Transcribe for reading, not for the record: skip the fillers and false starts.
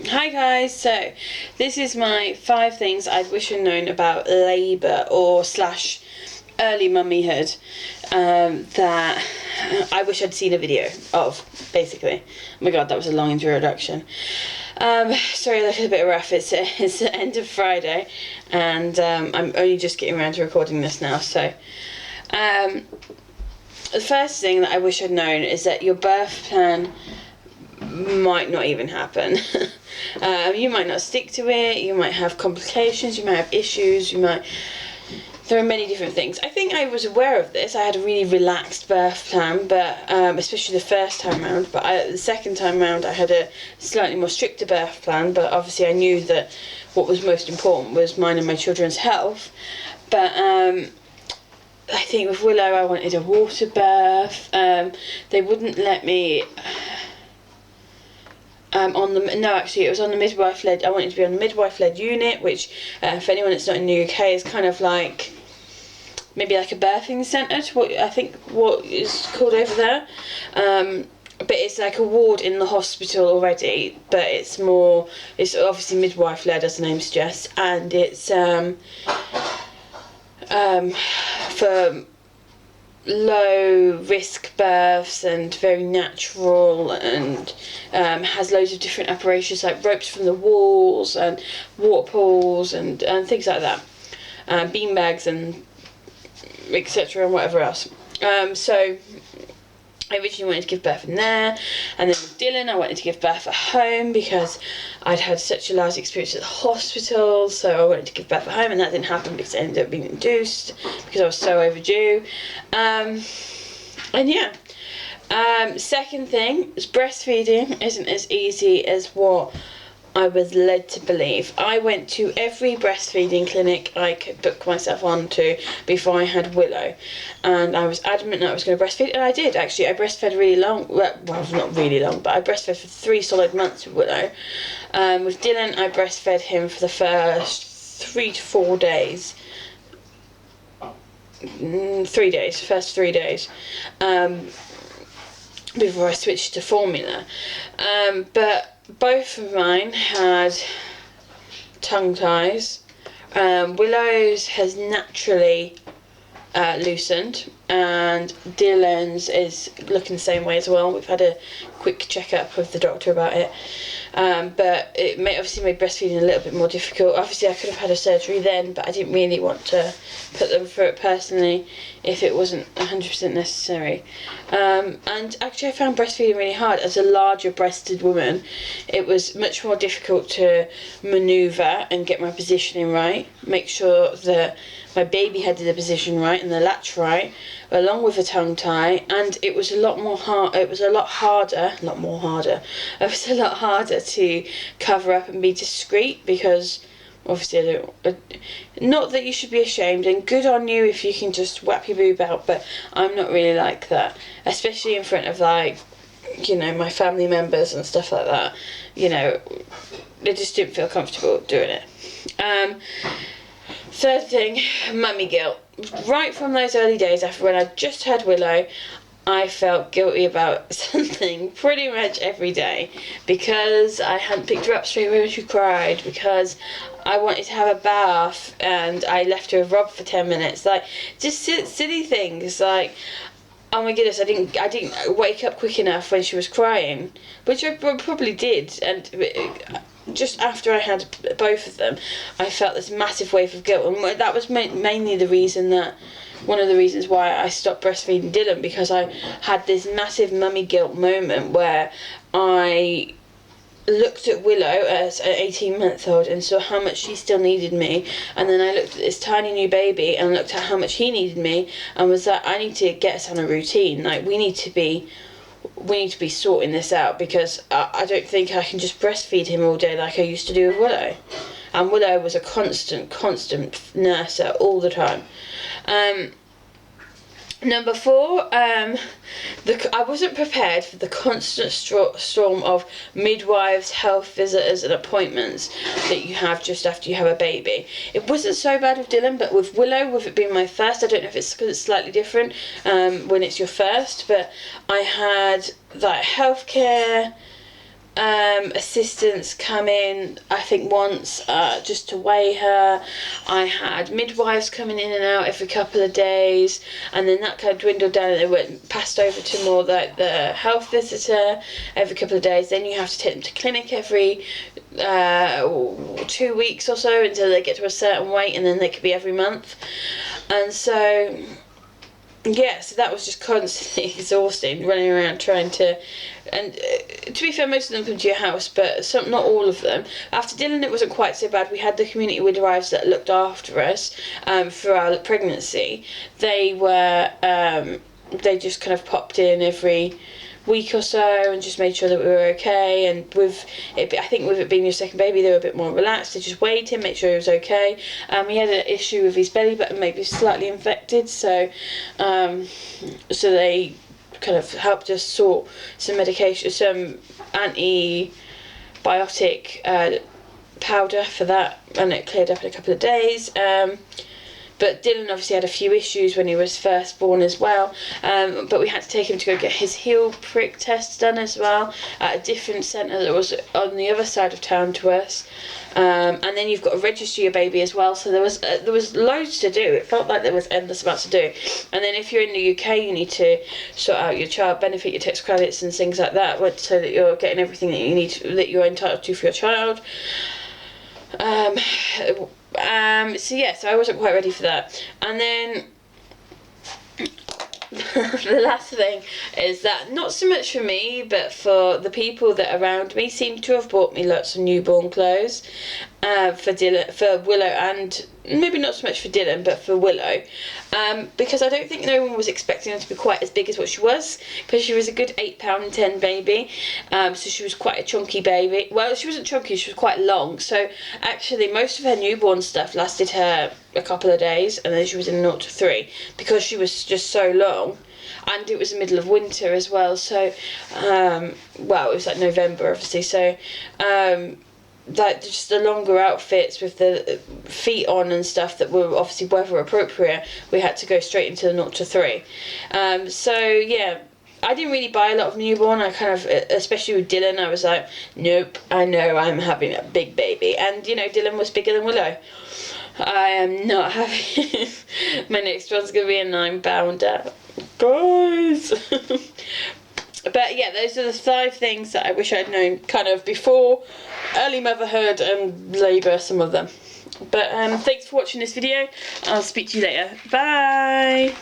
Hi guys, so this is my 5 things I wish I'd known about labour or slash early mummyhood that I wish I'd seen a video of, basically. Oh my god, that was a long introduction. Sorry, I look a bit rough. It's the end of Friday and I'm only just getting around to recording this now, so the first thing that I wish I'd known is that your birth plan might not even happen. You might not stick to it, you might have complications, you might have issues, there are many different things. I think I was aware of this. I had a really relaxed birth plan, but especially the first time round, but the second time round I had a slightly more stricter birth plan, but obviously I knew that what was most important was mine and my children's health. But I think with Willow I wanted a water birth. They wouldn't let me it was on the midwife-led. I wanted to be on the midwife-led unit, which for anyone that's not in the UK is kind of like maybe like a birthing centre, what is called over there. But it's like a ward in the hospital already, but it's obviously midwife-led, as the name suggests, and it's for low risk births and very natural, and has loads of different apparatus like ropes from the walls and water pools and things like that, beanbags and etc. and whatever else. So I originally wanted to give birth in there, and then with Dylan I wanted to give birth at home because I'd had such a large experience at the hospital, so I wanted to give birth at home, and that didn't happen because it ended up being induced because I was so overdue. Second thing is breastfeeding isn't as easy as what I was led to believe. I went to every breastfeeding clinic I could book myself onto before I had Willow, and I was adamant that I was going to breastfeed, and I did actually. I breastfed really long, well not really long, but I breastfed for 3 solid months with Willow. With Dylan I breastfed him for the first 3 to 4 days. 3 days, first 3 days, before I switched to formula. But both of mine had tongue ties. Willow's has naturally loosened, and Dylan's is looking the same way as well. We've had a quick checkup with the doctor about it, but it obviously made breastfeeding a little bit more difficult. Obviously I could have had a surgery then, but I didn't really want to put them through it personally if it wasn't 100% necessary. And actually I found breastfeeding really hard. As a larger breasted woman, it was much more difficult to manoeuvre and get my positioning right, make sure that my baby had the position right and the latch right, along with a tongue tie, and it was a lot harder to cover up and be discreet, because obviously not that you should be ashamed, and good on you if you can just whap your boob out, but I'm not really like that, especially in front of my family members and stuff like that. They just didn't feel comfortable doing it. Third thing, mummy guilt. Right from those early days, after when I just had Willow, I felt guilty about something pretty much every day, because I hadn't picked her up straight away when she cried, because I wanted to have a bath and I left her with Rob for 10 minutes, just silly things like, oh my goodness, I didn't wake up quick enough when she was crying, which I probably did, and just after I had both of them I felt this massive wave of guilt, and that was mainly one of the reasons why I stopped breastfeeding Dylan, because I had this massive mummy guilt moment where I looked at Willow as an 18-month-old and saw how much she still needed me, and then I looked at this tiny new baby and looked at how much he needed me, and was like, I need to get us on a routine, we need to be sorting this out, because I don't think I can just breastfeed him all day like I used to do with Willow. And Willow was a constant nurser all the time. Number 4, I wasn't prepared for the constant storm of midwives, health visitors and appointments that you have just after you have a baby. It wasn't so bad with Dylan, but with Willow, with it being my first, I don't know if it's because it's slightly different when it's your first, but I had healthcare, assistants come in, I think once, just to weigh her. I had midwives coming in and out every couple of days, and then that kind of dwindled down and they went passed over to more like the health visitor every couple of days. Then you have to take them to clinic every 2 weeks or so until they get to a certain weight, and then they could be every month. And so yeah, so that was just constantly exhausting, running around trying to, and to be fair, most of them come to your house, but not all of them. After Dylan, it wasn't quite so bad. We had the community midwives that looked after us for our pregnancy. They were, they just kind of popped in every week or so and just made sure that we were okay. And with it, I think with it being your second baby, they were a bit more relaxed. They just weighed him, make sure he was okay. He had an issue with his belly button, maybe slightly infected, so so they kind of helped us sort some medication, some antibiotic powder for that, and it cleared up in a couple of days. But Dylan obviously had a few issues when he was first born as well, but we had to take him to go get his heel prick test done as well at a different centre that was on the other side of town to us. And then you've got to register your baby as well, so there was loads to do. It felt like there was endless amounts to do. And then if you're in the UK, you need to sort out your child benefit, your tax credits and things like that, so that you're getting everything that you need that you're entitled to for your child. So yeah, so I wasn't quite ready for that. And then the last thing is that, not so much for me, but for the people that around me, seem to have bought me lots of newborn clothes for Willow, and maybe not so much for Dylan, but for Willow, because I don't think no one was expecting her to be quite as big as what she was, because she was a good 8'10" baby, so she was quite a chunky baby. Well, she wasn't chunky, she was quite long, so actually most of her newborn stuff lasted her a couple of days, and then she was in 0 to 3, because she was just so long. And it was the middle of winter as well, so well, it was like November obviously, so like just the longer outfits with the feet on and stuff that were obviously weather appropriate, we had to go straight into the 0 to 3. So yeah, I didn't really buy a lot of newborn. I kind of, especially with Dylan, I was like, nope, I know I'm having a big baby. And you know, Dylan was bigger than Willow. I am not having my next one's gonna be a 9-pounder, guys. But yeah, those are the 5 things that I wish I'd known kind of before early motherhood and labour, some of them. But thanks for watching this video. I'll speak to you later. Bye.